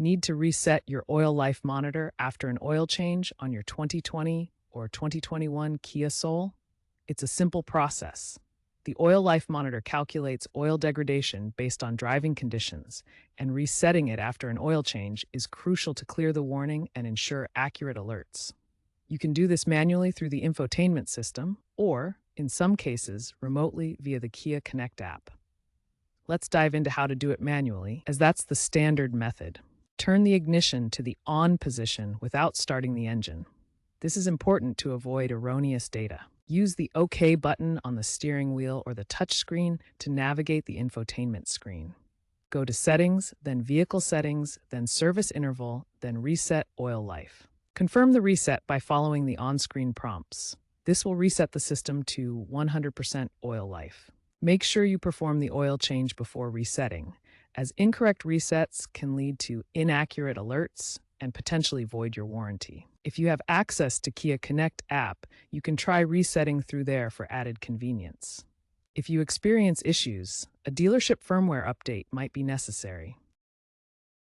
Need to reset your oil life monitor after an oil change on your 2020 or 2021 Kia Soul? It's a simple process. The oil life monitor calculates oil degradation based on driving conditions, and resetting it after an oil change is crucial to clear the warning and ensure accurate alerts. You can do this manually through the infotainment system or, in some cases, remotely via the Kia Connect app. Let's dive into how to do it manually, as that's the standard method. Turn the ignition to the on position without starting the engine. This is important to avoid erroneous data. Use the OK button on the steering wheel or the touchscreen to navigate the infotainment screen. Go to Settings, then Vehicle Settings, then Service Interval, then Reset Oil Life. Confirm the reset by following the on-screen prompts. This will reset the system to 100% oil life. Make sure you perform the oil change before resetting, as incorrect resets can lead to inaccurate alerts and potentially void your warranty. If you have access to Kia Connect app, you can try resetting through there for added convenience. If you experience issues, a dealership firmware update might be necessary.